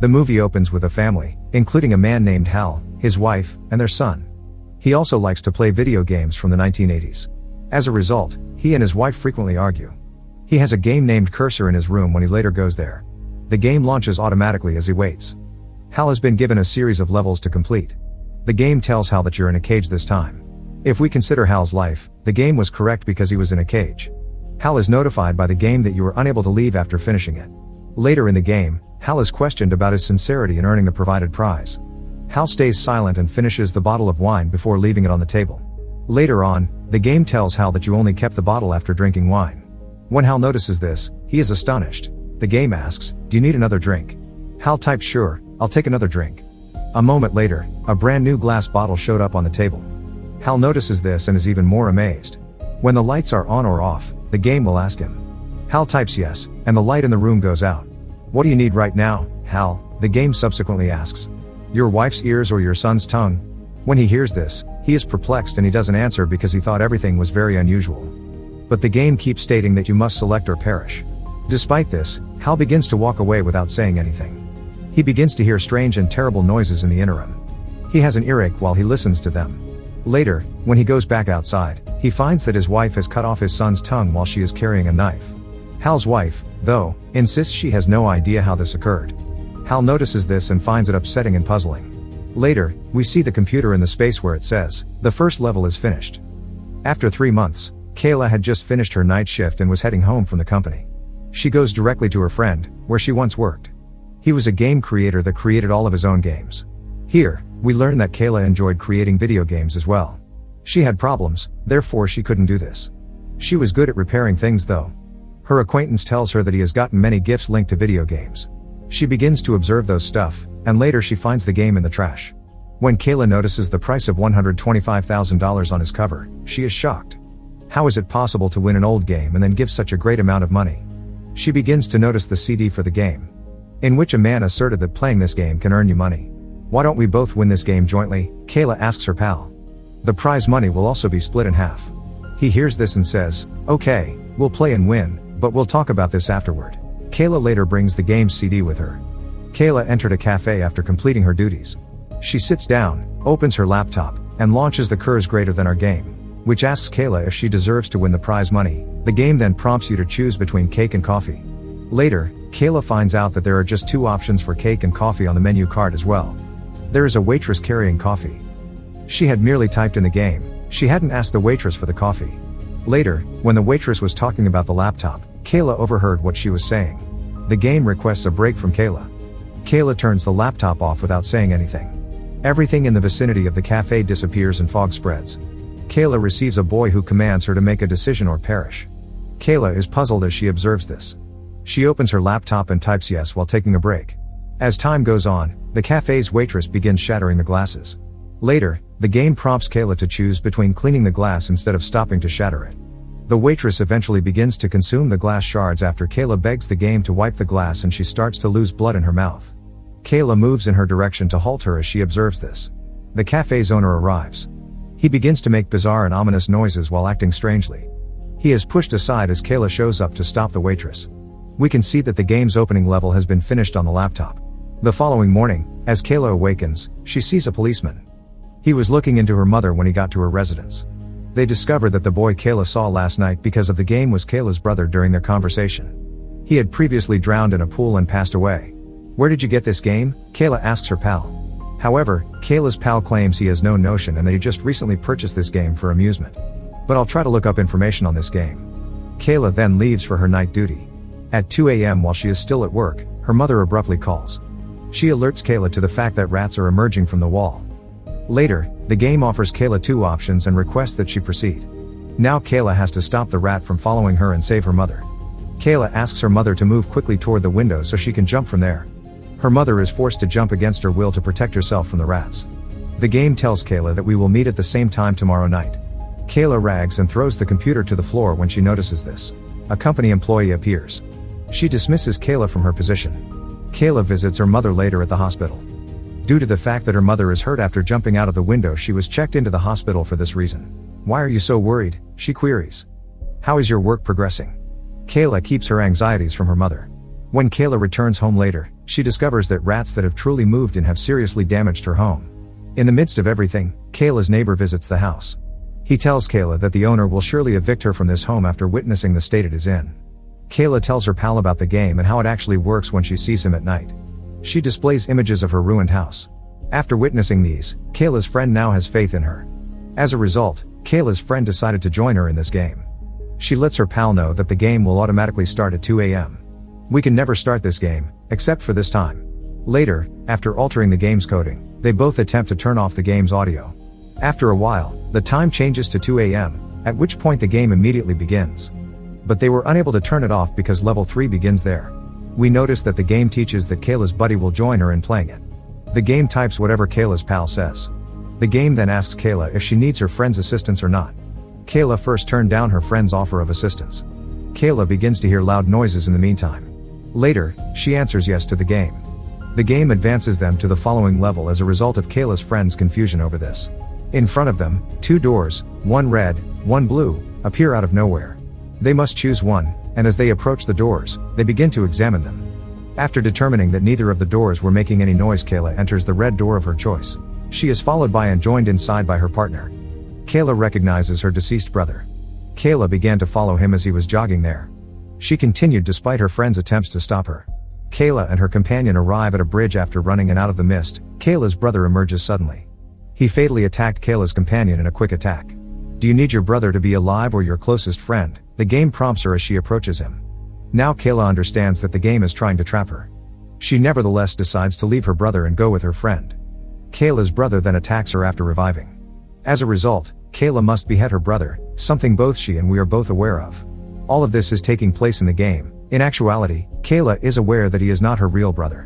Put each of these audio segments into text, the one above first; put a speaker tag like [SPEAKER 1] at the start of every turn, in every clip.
[SPEAKER 1] The movie opens with a family, including a man named Hal, his wife, and their son. He also likes to play video games from the 1980s. As a result, he and his wife frequently argue. He has a game named Cursor in his room when he later goes there. The game launches automatically as he waits. Hal has been given a series of levels to complete. The game tells Hal that you're in a cage this time. If we consider Hal's life, the game was correct because he was in a cage. Hal is notified by the game that you were unable to leave after finishing it. Later in the game, Hal is questioned about his sincerity in earning the provided prize. Hal stays silent and finishes the bottle of wine before leaving it on the table. Later on, the game tells Hal that you only kept the bottle after drinking wine. When Hal notices this, he is astonished. The game asks, "Do you need another drink?" Hal types, "Sure, I'll take another drink." A moment later, a brand new glass bottle showed up on the table. Hal notices this and is even more amazed. When the lights are on or off, the game will ask him. Hal types yes, and the light in the room goes out. "What do you need right now, Hal?" the game subsequently asks. "Your wife's ears or your son's tongue?" When he hears this, he is perplexed and he doesn't answer because he thought everything was very unusual. But the game keeps stating that you must select or perish. Despite this, Hal begins to walk away without saying anything. He begins to hear strange and terrible noises in the interim. He has an earache while he listens to them. Later, when he goes back outside, he finds that his wife has cut off his son's tongue while she is carrying a knife. Hal's wife, though, insists she has no idea how this occurred. Hal notices this and finds it upsetting and puzzling. Later, we see the computer in the space where it says, "The first level is finished." After 3 months, Kayla had just finished her night shift and was heading home from the company. She goes directly to her friend, where she once worked. He was a game creator that created all of his own games. Here, we learn that Kayla enjoyed creating video games as well. She had problems, therefore she couldn't do this. She was good at repairing things though. Her acquaintance tells her that he has gotten many gifts linked to video games. She begins to observe those stuff, and later she finds the game in the trash. When Kayla notices the price of $125,000 on his cover, she is shocked. How is it possible to win an old game and then give such a great amount of money? She begins to notice the CD for the game, in which a man asserted that playing this game can earn you money. "Why don't we both win this game jointly?" Kayla asks her pal. "The prize money will also be split in half." He hears this and says, "Okay, we'll play and win, but we'll talk about this afterward." Kayla later brings the game's CD with her. Kayla entered a cafe after completing her duties. She sits down, opens her laptop, and launches the Curse Greater Than Our game, which asks Kayla if she deserves to win the prize money. The game then prompts you to choose between cake and coffee. Later, Kayla finds out that there are just 2 options for cake and coffee on the menu card as well. There is a waitress carrying coffee. She had merely typed in the game, she hadn't asked the waitress for the coffee. Later, when the waitress was talking about the laptop, Kayla overheard what she was saying. The game requests a break from Kayla. Kayla turns the laptop off without saying anything. Everything in the vicinity of the cafe disappears and fog spreads. Kayla receives a boy who commands her to make a decision or perish. Kayla is puzzled as she observes this. She opens her laptop and types yes while taking a break. As time goes on, the cafe's waitress begins shattering the glasses. Later, the game prompts Kayla to choose between cleaning the glass instead of stopping to shatter it. The waitress eventually begins to consume the glass shards after Kayla begs the game to wipe the glass and she starts to lose blood in her mouth. Kayla moves in her direction to halt her as she observes this. The cafe's owner arrives. He begins to make bizarre and ominous noises while acting strangely. He is pushed aside as Kayla shows up to stop the waitress. We can see that the game's opening level has been finished on the laptop. The following morning, as Kayla awakens, she sees a policeman. He was looking into her mother when he got to her residence. They discovered that the boy Kayla saw last night because of the game was Kayla's brother during their conversation. He had previously drowned in a pool and passed away. "Where did you get this game?" Kayla asks her pal. However, Kayla's pal claims he has no notion and that he just recently purchased this game for amusement. "But I'll try to look up information on this game." Kayla then leaves for her night duty. At 2 a.m. while she is still at work, her mother abruptly calls. She alerts Kayla to the fact that rats are emerging from the wall. Later, the game offers Kayla 2 options and requests that she proceed. Now Kayla has to stop the rat from following her and save her mother. Kayla asks her mother to move quickly toward the window so she can jump from there. Her mother is forced to jump against her will to protect herself from the rats. The game tells Kayla that we will meet at the same time tomorrow night. Kayla rags and throws the computer to the floor when she notices this. A company employee appears. She dismisses Kayla from her position. Kayla visits her mother later at the hospital. Due to the fact that her mother is hurt after jumping out of the window, she was checked into the hospital for this reason. "Why are you so worried?" she queries. "How is your work progressing?" Kayla keeps her anxieties from her mother. When Kayla returns home later, she discovers that rats that have truly moved in have seriously damaged her home. In the midst of everything, Kayla's neighbor visits the house. He tells Kayla that the owner will surely evict her from this home after witnessing the state it is in. Kayla tells her pal about the game and how it actually works when she sees him at night. She displays images of her ruined house. After witnessing these, Kayla's friend now has faith in her. As a result, Kayla's friend decided to join her in this game. She lets her pal know that the game will automatically start at 2 a.m. We can never start this game, except for this time. Later, after altering the game's coding, they both attempt to turn off the game's audio. After a while, the time changes to 2 a.m., at which point the game immediately begins. But they were unable to turn it off because level 3 begins there. We notice that the game teaches that Kayla's buddy will join her in playing it. The game types whatever Kayla's pal says. The game then asks Kayla if she needs her friend's assistance or not. Kayla first turned down her friend's offer of assistance. Kayla begins to hear loud noises in the meantime. Later, she answers yes to the game. The game advances them to the following level as a result of Kayla's friend's confusion over this. In front of them, 2 doors, one red, one blue, appear out of nowhere. They must choose one, and as they approach the doors, they begin to examine them. After determining that neither of the doors were making any noise, Kayla enters the red door of her choice. She is followed by and joined inside by her partner. Kayla recognizes her deceased brother. Kayla began to follow him as he was jogging there. She continued despite her friend's attempts to stop her. Kayla and her companion arrive at a bridge after running and out of the mist. Kayla's brother emerges suddenly. He fatally attacked Kayla's companion in a quick attack. Do you need your brother to be alive or your closest friend? The game prompts her as she approaches him. Now Kayla understands that the game is trying to trap her. She nevertheless decides to leave her brother and go with her friend. Kayla's brother then attacks her after reviving. As a result, Kayla must behead her brother, something both she and we are both aware of. All of this is taking place in the game. In actuality, Kayla is aware that he is not her real brother.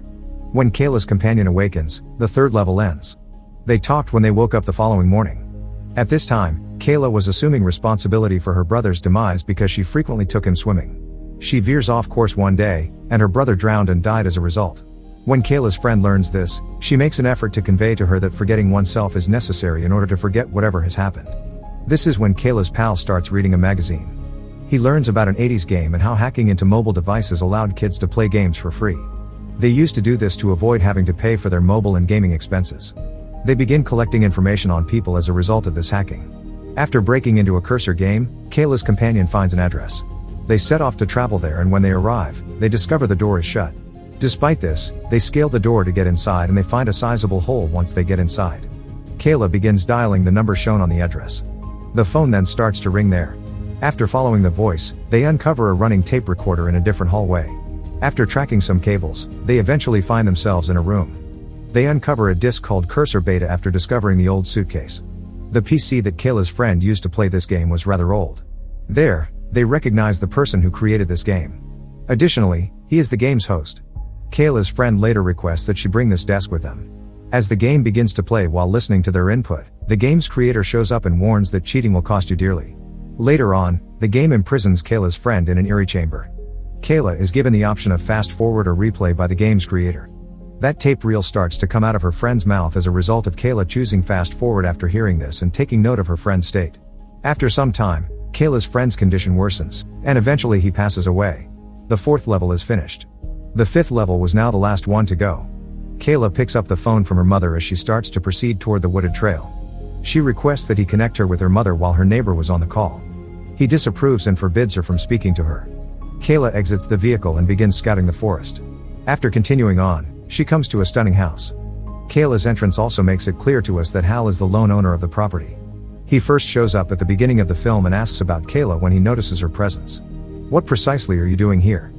[SPEAKER 1] When Kayla's companion awakens, the 3rd level ends. They talked when they woke up the following morning. At this time, Kayla was assuming responsibility for her brother's demise because she frequently took him swimming. She veers off course one day, and her brother drowned and died as a result. When Kayla's friend learns this, she makes an effort to convey to her that forgetting oneself is necessary in order to forget whatever has happened. This is when Kayla's pal starts reading a magazine. He learns about an 80s game and how hacking into mobile devices allowed kids to play games for free. They used to do this to avoid having to pay for their mobile and gaming expenses. They begin collecting information on people as a result of this hacking. After breaking into a cursor game, Kayla's companion finds an address. They set off to travel there, and when they arrive, they discover the door is shut. Despite this, they scale the door to get inside and they find a sizable hole once they get inside. Kayla begins dialing the number shown on the address. The phone then starts to ring there. After following the voice, they uncover a running tape recorder in a different hallway. After tracking some cables, they eventually find themselves in a room. They uncover a disc called Cursor Beta after discovering the old suitcase. The PC that Kayla's friend used to play this game was rather old. There, they recognize the person who created this game. Additionally, he is the game's host. Kayla's friend later requests that she bring this desk with them. As the game begins to play while listening to their input, the game's creator shows up and warns that cheating will cost you dearly. Later on, the game imprisons Kayla's friend in an eerie chamber. Kayla is given the option of fast forward or replay by the game's creator. That tape reel starts to come out of her friend's mouth as a result of Kayla choosing fast forward after hearing this and taking note of her friend's state. After some time, Kayla's friend's condition worsens, and eventually he passes away. The 4th level is finished. The 5th level was now the last one to go. Kayla picks up the phone from her mother as she starts to proceed toward the wooded trail. She requests that he connect her with her mother while her neighbor was on the call. He disapproves and forbids her from speaking to her. Kayla exits the vehicle and begins scouting the forest. After continuing on, she comes to a stunning house. Kayla's entrance also makes it clear to us that Hal is the lone owner of the property. He first shows up at the beginning of the film and asks about Kayla when he notices her presence. What precisely are you doing here?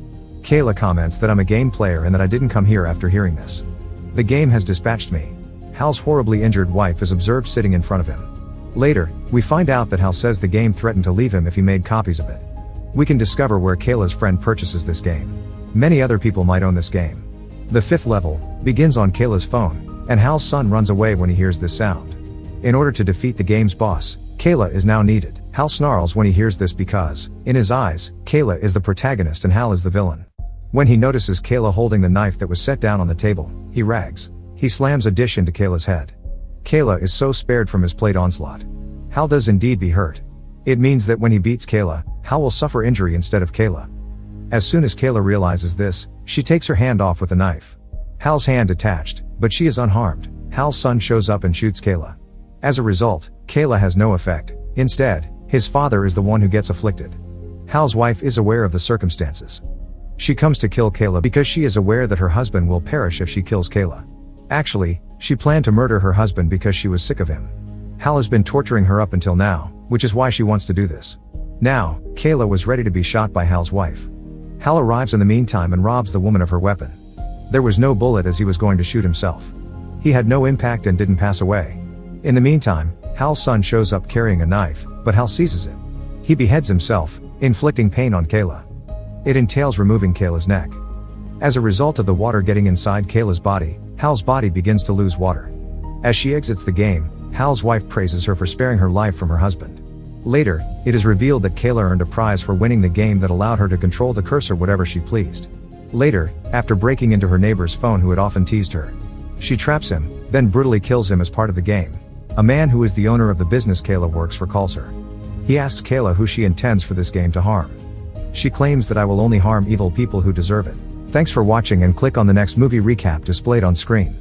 [SPEAKER 1] Kayla comments that I'm a game player and that I didn't come here after hearing this. The game has dispatched me. Hal's horribly injured wife is observed sitting in front of him. Later, we find out that Hal says the game threatened to leave him if he made copies of it. We can discover where Kayla's friend purchases this game. Many other people might own this game. The 5th level begins on Kayla's phone, and Hal's son runs away when he hears this sound. In order to defeat the game's boss, Kayla is now needed. Hal snarls when he hears this because, in his eyes, Kayla is the protagonist and Hal is the villain. When he notices Kayla holding the knife that was set down on the table, he rags. He slams a dish into Kayla's head. Kayla is so spared from his plate onslaught. Hal does indeed be hurt. It means that when he beats Kayla, Hal will suffer injury instead of Kayla. As soon as Kayla realizes this, she takes her hand off with a knife. Hal's hand detached, but she is unharmed. Hal's son shows up and shoots Kayla. As a result, Kayla has no effect. Instead, his father is the one who gets afflicted. Hal's wife is aware of the circumstances. She comes to kill Kayla because she is aware that her husband will perish if she kills Kayla. Actually, she planned to murder her husband because she was sick of him. Hal has been torturing her up until now, which is why she wants to do this. Now, Kayla was ready to be shot by Hal's wife. Hal arrives in the meantime and robs the woman of her weapon. There was no bullet as he was going to shoot himself. He had no impact and didn't pass away. In the meantime, Hal's son shows up carrying a knife, but Hal seizes it. He beheads himself, inflicting pain on Kayla. It entails removing Kayla's neck. As a result of the water getting inside Kayla's body, Hal's body begins to lose water. As she exits the game, Hal's wife praises her for sparing her life from her husband. Later, it is revealed that Kayla earned a prize for winning the game that allowed her to control the cursor whatever she pleased. Later, after breaking into her neighbor's phone who had often teased her, she traps him, then brutally kills him as part of the game. A man who is the owner of the business Kayla works for calls her. He asks Kayla who she intends for this game to harm. She claims that I will only harm evil people who deserve it. Thanks for watching and click on the next movie recap displayed on screen.